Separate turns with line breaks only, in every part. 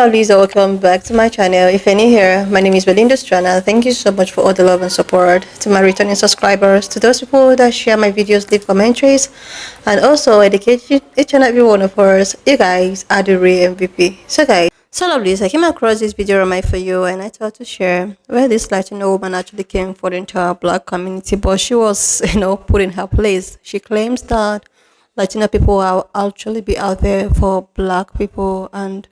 Lisa, welcome back to my channel. If you're new here, my name is Belinda's channel. Thank you so much for all the love and support. To my returning subscribers, to those people that share my videos, leave commentaries, and also educate each and every one of us. You guys are the real MVP. So lovelies, I came across this video on my For You and I thought to share where this Latino woman actually came for the entire black community, but she was, put in her place. She claims that Latino people will actually be out there for black people, and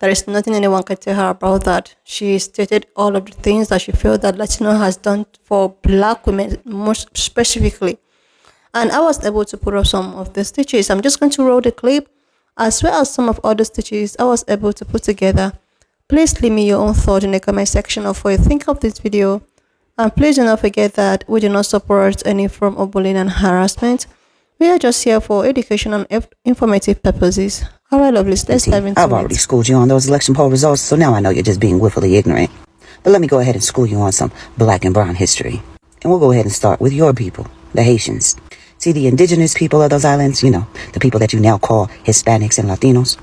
there is nothing anyone can tell her about that. She stated all of the things that she felt that Latino has done for black women, most specifically. And I was able to put up some of the stitches. I'm just going to roll the clip as well as some of other stitches I was able to put together. Please leave me your own thought in the comment section of what you think of this video. And please do not forget that we do not support any form of bullying and harassment. We are just here for education and informative purposes. Alright, lovelies, let's dive into
I've already schooled you on those election poll results, so now I know you're just being willfully ignorant. But let me go ahead and school you on some black and brown history. And we'll go ahead and start with your people, the Haitians. See, the indigenous people of those islands, the people that you now call Hispanics and Latinos,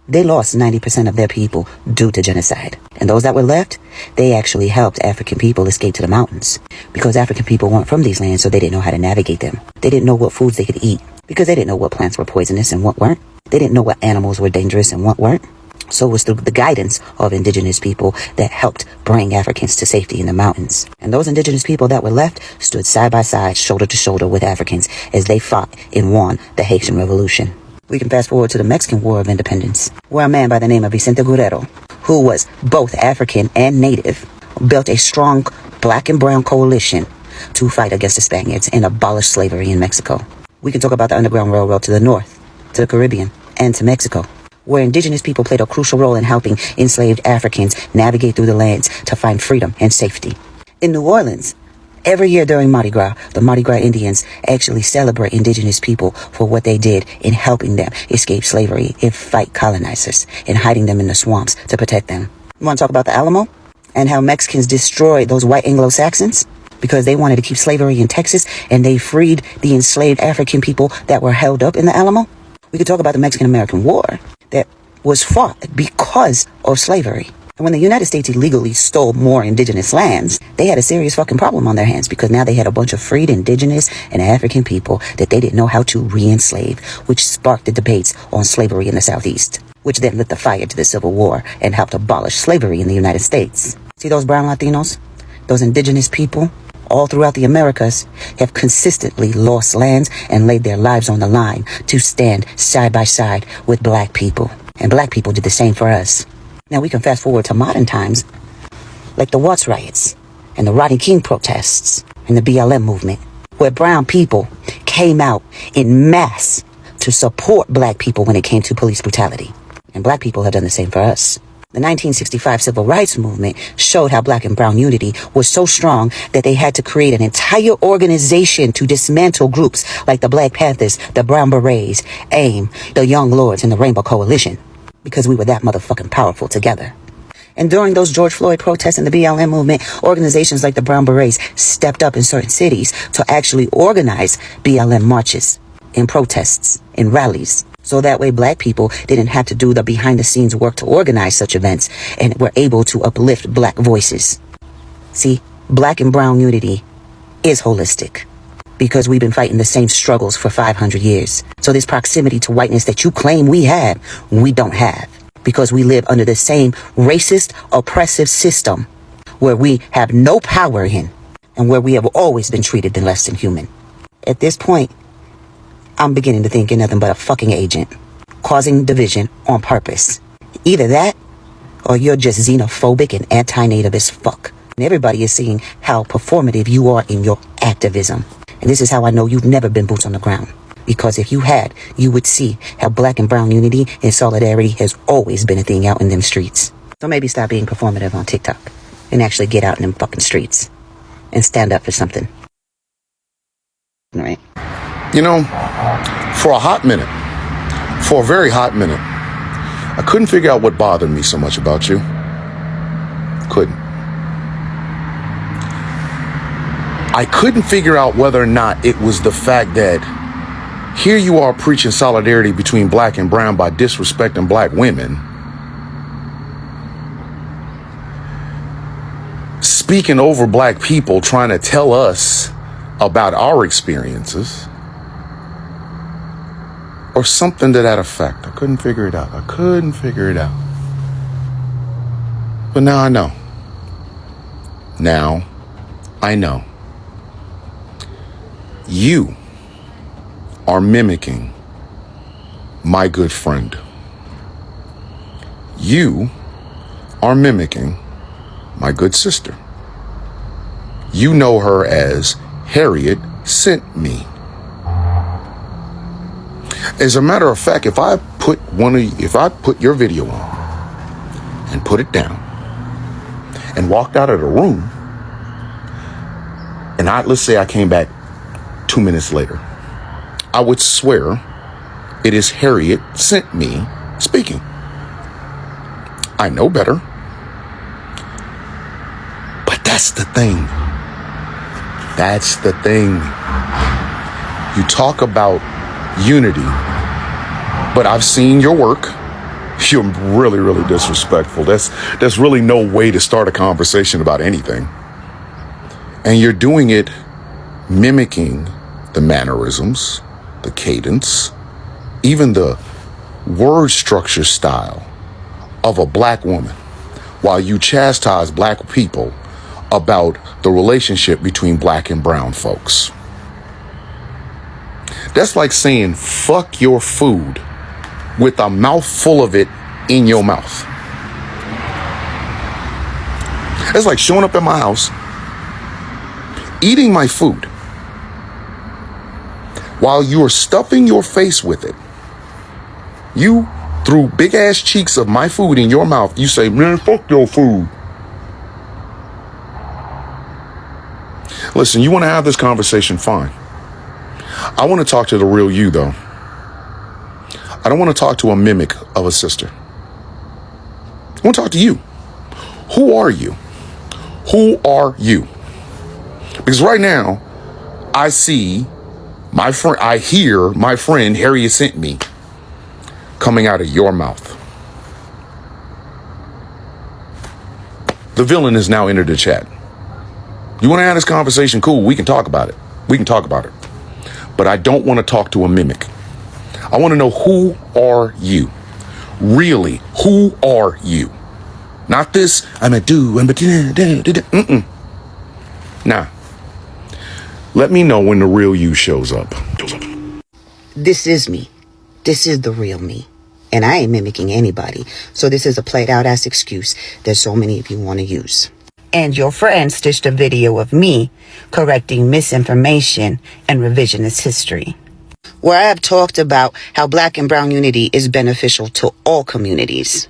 they lost 90% of their people due to genocide. And those that were left, they actually helped African people escape to the mountains. Because African people weren't from these lands, so they didn't know how to navigate them. They didn't know what foods they could eat, because they didn't know what plants were poisonous and what weren't. They didn't know what animals were dangerous and what weren't. So it was through the guidance of indigenous people that helped bring Africans to safety in the mountains. And those indigenous people that were left stood side by side, shoulder to shoulder with Africans as they fought and won the Haitian Revolution. We can fast forward to the Mexican War of Independence, where a man by the name of Vicente Guerrero, who was both African and native, built a strong black and brown coalition to fight against the Spaniards and abolish slavery in Mexico. We can talk about the Underground Railroad to the north, to the Caribbean, and to Mexico, where indigenous people played a crucial role in helping enslaved Africans navigate through the lands to find freedom and safety. In New Orleans, every year during Mardi Gras, the Mardi Gras Indians actually celebrate indigenous people for what they did in helping them escape slavery and fight colonizers and hiding them in the swamps to protect them. You want to talk about the Alamo and how Mexicans destroyed those white Anglo-Saxons because they wanted to keep slavery in Texas, and they freed the enslaved African people that were held up in the Alamo? We could talk about the Mexican-American War that was fought because of slavery. And when the United States illegally stole more indigenous lands, they had a serious fucking problem on their hands, because now they had a bunch of freed indigenous and African people that they didn't know how to re-enslave, which sparked the debates on slavery in the Southeast, which then lit the fire to the Civil War and helped abolish slavery in the United States. See those brown Latinos, those indigenous people, all throughout the Americas, have consistently lost lands and laid their lives on the line to stand side by side with black people. And black people did the same for us. Now we can fast forward to modern times, like the Watts riots and the Rodney King protests and the BLM movement, where brown people came out in mass to support black people when it came to police brutality. And black people have done the same for us. The 1965 Civil Rights Movement showed how black and brown unity was so strong that they had to create an entire organization to dismantle groups like the Black Panthers, the Brown Berets, AIM, the Young Lords, and the Rainbow Coalition, because we were that motherfucking powerful together. And during those George Floyd protests and the BLM movement, organizations like the Brown Berets stepped up in certain cities to actually organize BLM marches and protests and rallies. So that way black people didn't have to do the behind the scenes work to organize such events, and were able to uplift black voices. See, black and brown unity is holistic, because we've been fighting the same struggles for 500 years. So this proximity to whiteness that you claim we have, we don't have, because we live under the same racist, oppressive system where we have no power in, and where we have always been treated less than human. At this point, I'm beginning to think you're nothing but a fucking agent, causing division on purpose. Either that, or you're just xenophobic and anti-native as fuck. And everybody is seeing how performative you are in your activism. And this is how I know you've never been boots on the ground. Because if you had, you would see how black and brown unity and solidarity has always been a thing out in them streets. So maybe stop being performative on TikTok and actually get out in them fucking streets and stand up for something. Right?
For a hot minute, for a very hot minute, I couldn't figure out what bothered me so much about you. Couldn't. I couldn't figure out whether or not it was the fact that here you are preaching solidarity between black and brown by disrespecting black women, speaking over black people, trying to tell us about our experiences or something to that effect. I couldn't figure it out. But now I know. Now I know. You are mimicking my good friend. You are mimicking my good sister. You know her as Harriet Sent Me. As a matter of fact, if I put your video on and put it down and walked out of the room, and let's say I came back 2 minutes later, I would swear it is Harriet Sent Me speaking. I know better. But that's the thing. You talk about unity, but I've seen your work. You're really, really disrespectful. That's really no way to start a conversation about anything. And you're doing it mimicking the mannerisms, the cadence, even the word structure style of a black woman, while you chastise black people about the relationship between black and brown folks. That's like saying fuck your food with a mouthful of it in your mouth. It's like showing up at my house, eating my food, while you're stuffing your face with it. You, through big ass cheeks of my food in your mouth, you say, man, fuck your food. Listen, you want to have this conversation, fine. I want to talk to the real you, though. I don't want to talk to a mimic of a sister. I want to talk to you. Who are you? Who are you? Because right now, I hear my friend Harriet Sent Me coming out of your mouth. The villain has now entered the chat. You want to have this conversation? Cool, we can talk about it. But I don't want to talk to a mimic. I want to know, who are you? Really, who are you? Not this, I'm a do, I'm a do. Nah. Let me know when the real you shows up.
This is me. This is the real me. And I ain't mimicking anybody. So this is a played out ass excuse that so many of you want to use. And your friend stitched a video of me correcting misinformation and revisionist history, where I have talked about how black and brown unity is beneficial to all communities,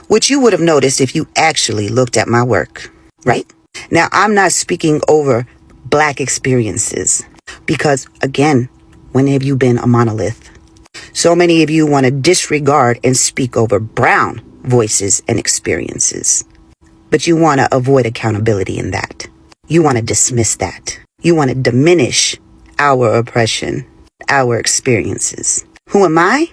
which you would have noticed if you actually looked at my work, right? Now, I'm not speaking over black experiences because, again, when have you been a monolith? So many of you want to disregard and speak over brown voices and experiences. But you want to avoid accountability in that. You want to dismiss that. You want to diminish our oppression, our experiences. Who am I?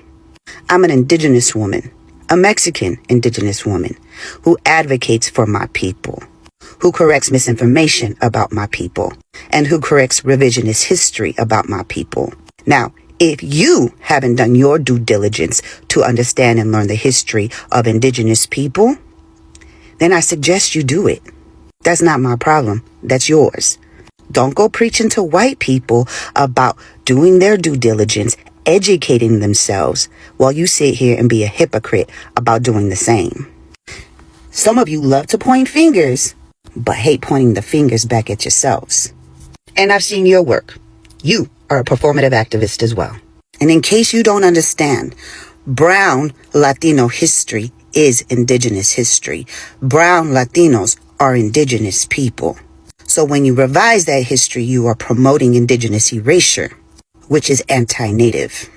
I'm an indigenous woman, a Mexican indigenous woman who advocates for my people, who corrects misinformation about my people, and who corrects revisionist history about my people. Now, if you haven't done your due diligence to understand and learn the history of indigenous people, then I suggest you do it. That's not my problem. That's yours. Don't go preaching to white people about doing their due diligence, educating themselves, while you sit here and be a hypocrite about doing the same. Some of you love to point fingers, but hate pointing the fingers back at yourselves. And I've seen your work. You are a performative activist as well. And in case you don't understand, brown Latino history is indigenous history. Brown Latinos are indigenous people. So when you revise that history, you are promoting indigenous erasure, which is anti-native.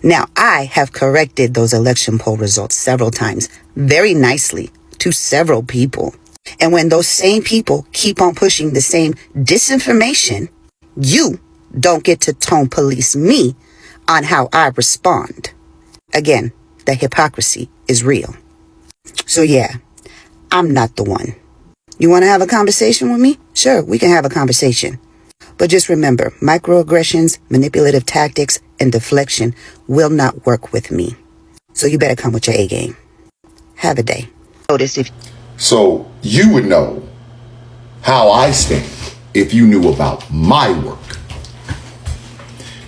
Now, I have corrected those election poll results several times, very nicely, to several people. And when those same people keep on pushing the same disinformation, you don't get to tone police me on how I respond. Again, the hypocrisy is real. So yeah, I'm not the one. You want to have a conversation with me? Sure, we can have a conversation. But just remember, microaggressions, manipulative tactics, and deflection will not work with me. So you better come with your A game. Have a day. Notice if
So you would know how I stand if you knew about my work.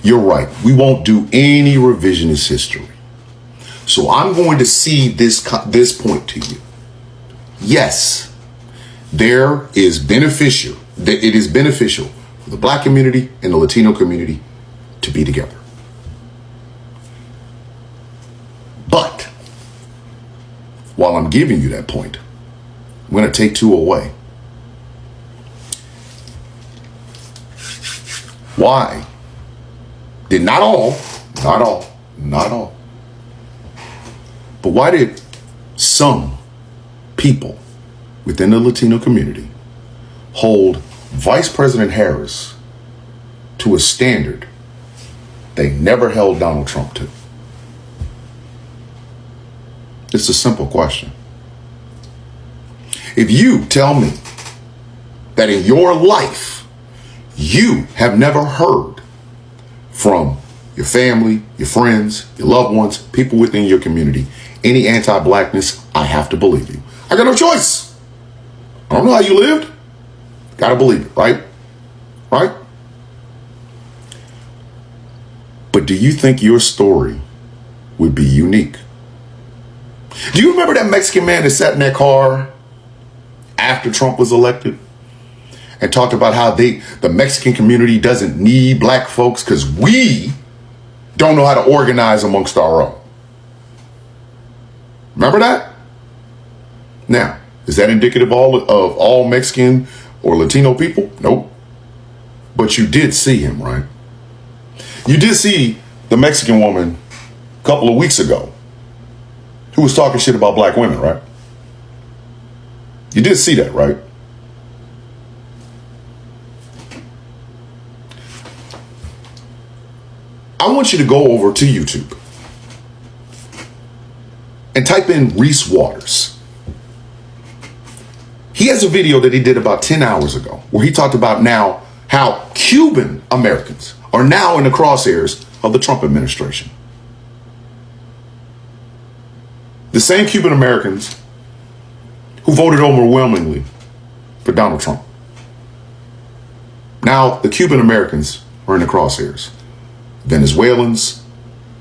You're right. We won't do any revisionist history. So I'm going to see this point to you. Yes, it is beneficial for the Black community and the Latino community to be together. But while I'm giving you that point, I'm going to take two away. Why did not all, but why did some people within the Latino community hold Vice President Harris to a standard they never held Donald Trump to? It's a simple question. If you tell me that in your life you have never heard from your family, your friends, your loved ones, people within your community, any anti-Blackness, I have to believe you. I got no choice. I don't know how you lived. Gotta believe it, right? Right? But do you think your story would be unique? Do you remember that Mexican man that sat in that car after Trump was elected and talked about how the Mexican community doesn't need Black folks because we don't know how to organize amongst our own? Remember that? Now, is that indicative of all Mexican or Latino people? Nope. But you did see him, right? You did see the Mexican woman a couple of weeks ago who was talking shit about Black women, right? You did see that, right? I want you to go over to YouTube and type in Reese Waters. He has a video that he did about 10 hours ago where he talked about now how Cuban Americans are now in the crosshairs of the Trump administration. The same Cuban Americans who voted overwhelmingly for Donald Trump. Now the Cuban Americans are in the crosshairs. Venezuelans,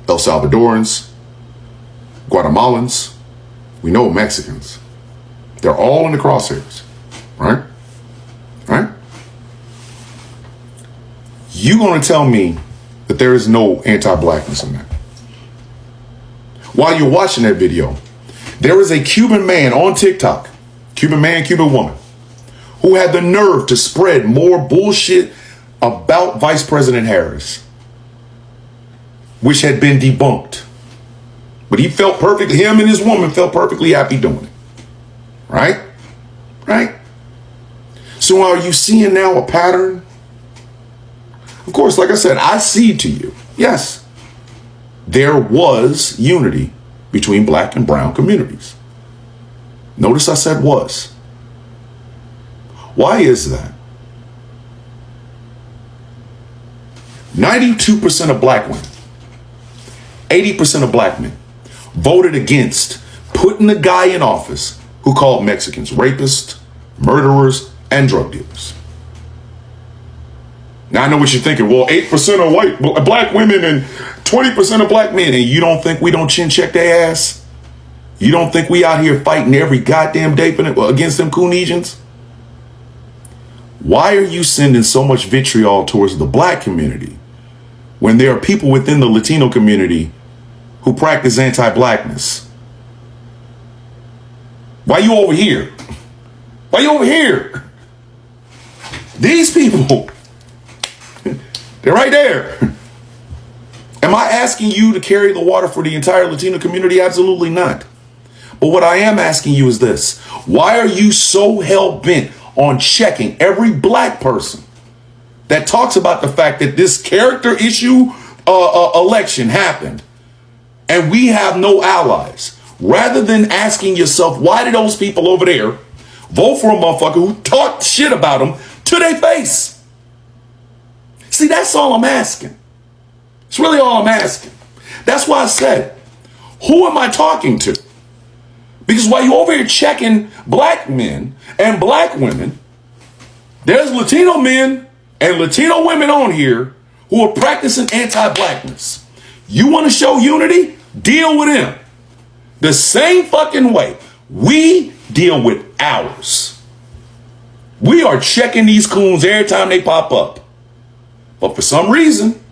El Salvadorans, Guatemalans, we know Mexicans. They're all in the crosshairs, right? Right? You gonna tell me that there is no anti-Blackness in that? While you're watching that video, there is a Cuban man on TikTok, Cuban man, Cuban woman, who had the nerve to spread more bullshit about Vice President Harris, which had been debunked. But he felt perfect, him and his woman felt perfectly happy doing it. Right? Right? So are you seeing now a pattern? Of course, like I said, I see to you. Yes, there was unity between Black and brown communities. Notice I said was. Why is that? 92% of Black women, 80% of Black men voted against putting the guy in office who called Mexicans rapists, murderers, and drug dealers. Now I know what you're thinking. Well, 8% are white, Black women and 20% of Black men, and you don't think we don't chin check their ass? You don't think we out here fighting every goddamn day against them Coonesians? Why are you sending so much vitriol towards the Black community when there are people within the Latino community who practice anti-Blackness? Why you over here? Why you over here? These people, they're right there. Am I asking you to carry the water for the entire Latino community? Absolutely not. But what I am asking you is this. Why are you so hell-bent on checking every Black person that talks about the fact that this character issue election happened and we have no allies, rather than asking yourself, why do those people over there Vote for a motherfucker who talked shit about them to their face. See, that's all I'm asking. It's really all I'm asking. That's why I said, who am I talking to? Because while you over here checking black men and black women, there's Latino men and Latino women on here who are practicing anti-blackness. You want to show unity? Deal with them. The same fucking way we deal with ours. We are checking these coons every time they pop up. But for some reason,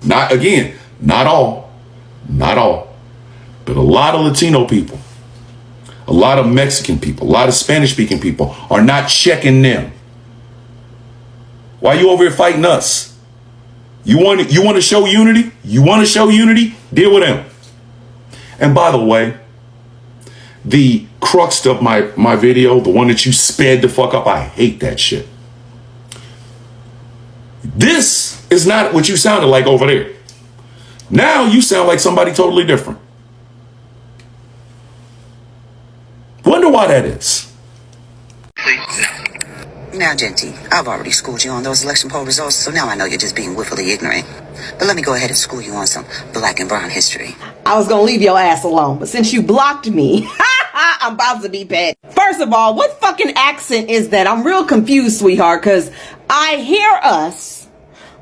not all, but a lot of Latino people, a lot of Mexican people, a lot of Spanish speaking people are not checking them. Why are you over here fighting us? You want to show unity? You want to show unity? Deal with them. And by the way, the crux of my video, the one that you sped the fuck up, I hate that shit. This is not what you sounded like over there. Now you sound like somebody totally different. Wonder why that is.
Now, Genty, I've already schooled you on those election poll results, so now I know you're just being willfully ignorant. But let me go ahead and school you on some black and brown history.
I was gonna leave your ass alone, but since you blocked me, I'm about to be bad. First of all, what fucking accent is that? I'm real confused, sweetheart, because I hear us,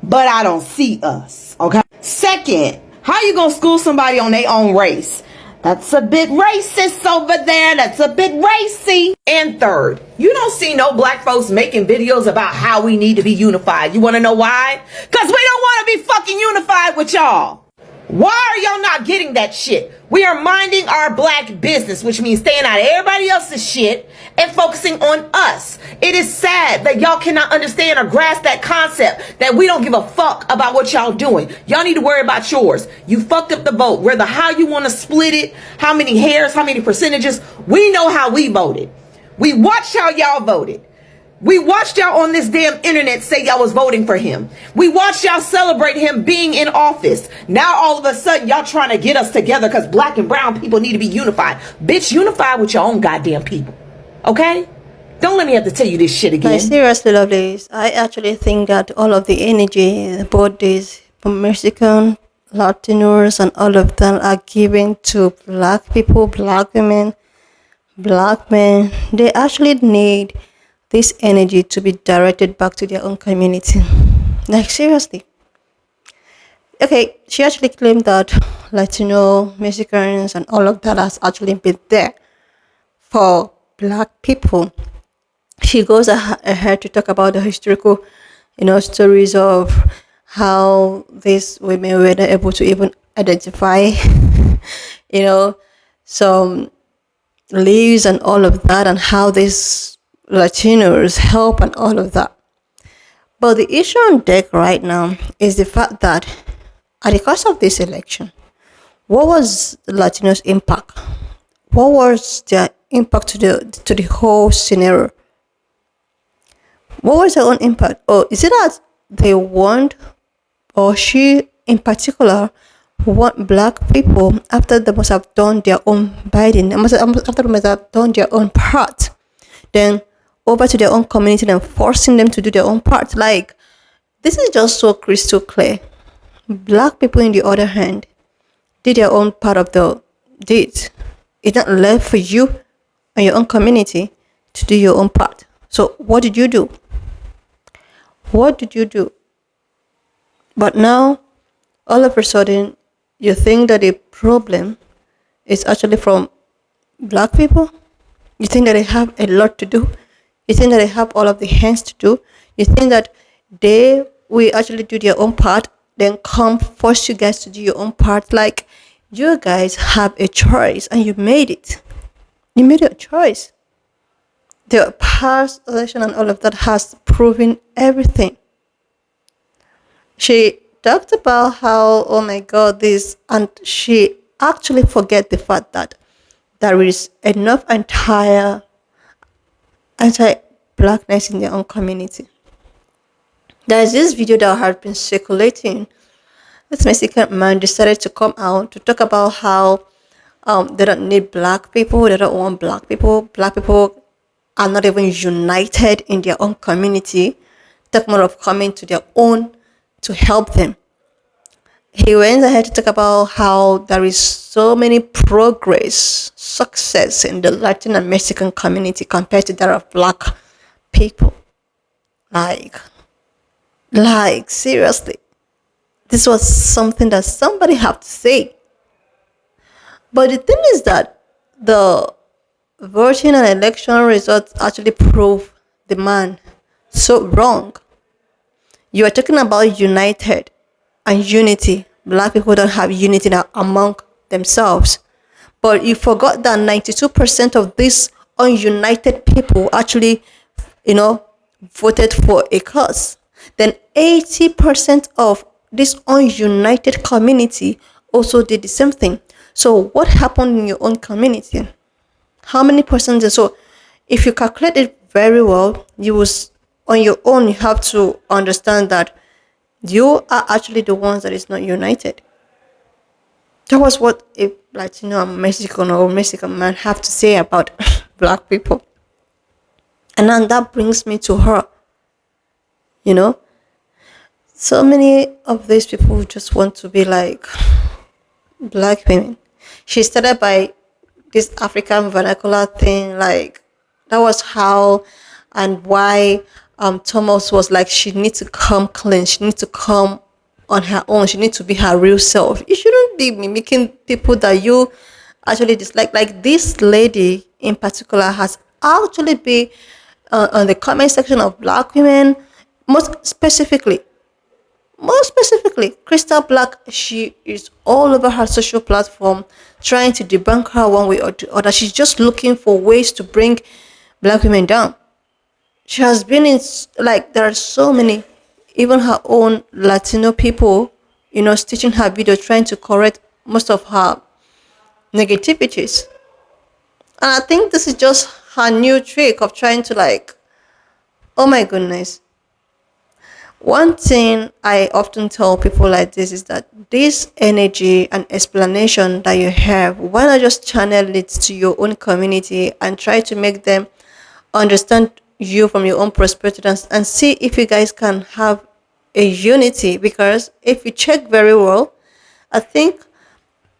but I don't see us, okay? Second, how you gonna school somebody on their own race? That's a bit racist over there. That's a bit racy. And third, you don't see no black folks making videos about how we need to be unified. You want to know why? Because we don't want to be fucking unified with y'all. Why are y'all not getting that shit? We are minding our black business, which means staying out of everybody else's shit and focusing on us. It is sad that y'all cannot understand or grasp that concept that we don't give a fuck about what y'all doing. Y'all need to worry about yours. You fucked up the vote. Whether how you want to split it, how many hairs, how many percentages, we know how we voted. We watched how y'all voted. We watched y'all on this damn internet say y'all was voting for him. We watched y'all celebrate him being in office. Now all of a sudden y'all trying to get us together because black and brown people need to be unified. Bitch, unify with your own goddamn people. Okay? Don't let me have to tell you this shit again.
Like, seriously, lovelies, I actually think that all of the energy, both these Mexican, Latinos, and all of them are given to black people, black women, black men. They actually need this energy to be directed back to their own community. Like, seriously. Okay, she actually claimed that Latino, Mexicans, and all of that has actually been there for black people. She goes ahead to talk about the historical, stories of how these women were not able to even identify, some leaves and all of that, and how these Latinos help and all of that. But the issue on deck right now is the fact that at the course of this election, what was Latinos' impact? What was their impact to the whole scenario? What was their own impact? Or is it that they want, or she in particular, want black people after they must have done their own bidding, after they must have done their own part, then over to their own community and forcing them to do their own part? Like, this is just so crystal clear. Black people, in the other hand, did their own part of the deed. It's not left for you and your own community to do your own part. So what did you do? What did you do? But now, all of a sudden, you think that the problem is actually from black people? You think that they have a lot to do? You think that they have all of the hands to do? You think that they will actually do their own part, then come force you guys to do your own part? Like, you guys have a choice and you made it. You made a choice. The past election and all of that has proven everything. She talked about how, oh my God, this, and she actually forget the fact that there is enough anti-blackness in their own community. There is this video that had been circulating. This Mexican man decided to come out to talk about how they don't need black people, they don't want black people. Black people are not even united in their own community, talk more of coming to their own to help them. He went ahead to talk about how there is so many progress, success in the Latin and Mexican community compared to that of black people. Like seriously, this was something that somebody had to say. But the thing is that the voting and election results actually prove the man so wrong. You are talking about united and unity. Black people don't have unity now among themselves. But you forgot that 92% of these ununited people actually, voted for a cause. Then 80% of this ununited community also did the same thing. So what happened in your own community? How many percent? So if you calculate it very well, you will, on your own, you have to understand that you are actually the ones that is not united. That was what a Latino and Mexican or Mexican man have to say about black people. And then that brings me to her. So many of these people just want to be like black women. She started by this African vernacular thing, like that was how and why Thomas was like, she needs to come clean, she needs to come on her own, she needs to be her real self. You shouldn't be mimicking people that you actually dislike. Like this lady in particular has actually been on the comment section of black women, most specifically, Crystal Black. She is all over her social platform trying to debunk her one way or the other. She's just looking for ways to bring black women down. She has been in, like, there are so many, even her own Latino people, stitching her video, trying to correct most of her negativities. And I think this is just her new trick of trying to, like, oh my goodness. One thing I often tell people like this is that this energy and explanation that you have, why not just channel it to your own community and try to make them understand you from your own perspective, and see if you guys can have a unity. Because if you check very well, I think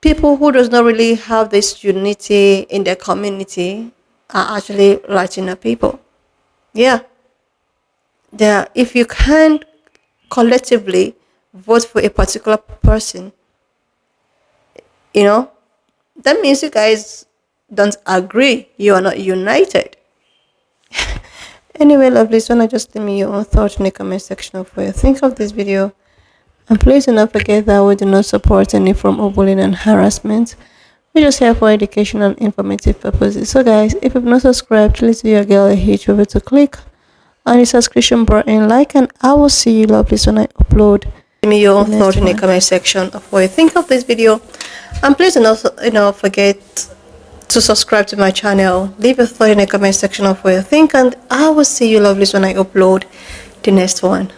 people who does not really have this unity in their community are actually Latino people. Yeah. If you can't collectively vote for a particular person, that means you guys don't agree. You are not united. Anyway, lovelies, wanna just leave me your own thoughts in the comment section of what you think of this video. And please do not forget that we do not support any form of bullying and harassment. We just here for education and informative purposes. So guys, if you've not subscribed, please do your girl a huge favor to click on the subscription button, like, and I will see you lovelies when I upload. Give me your own thought in the comment section of what you think of this video. And please do not forget to subscribe to my channel. Leave a thought in the comment section of what you think, and I will see you lovelies when I upload the next one.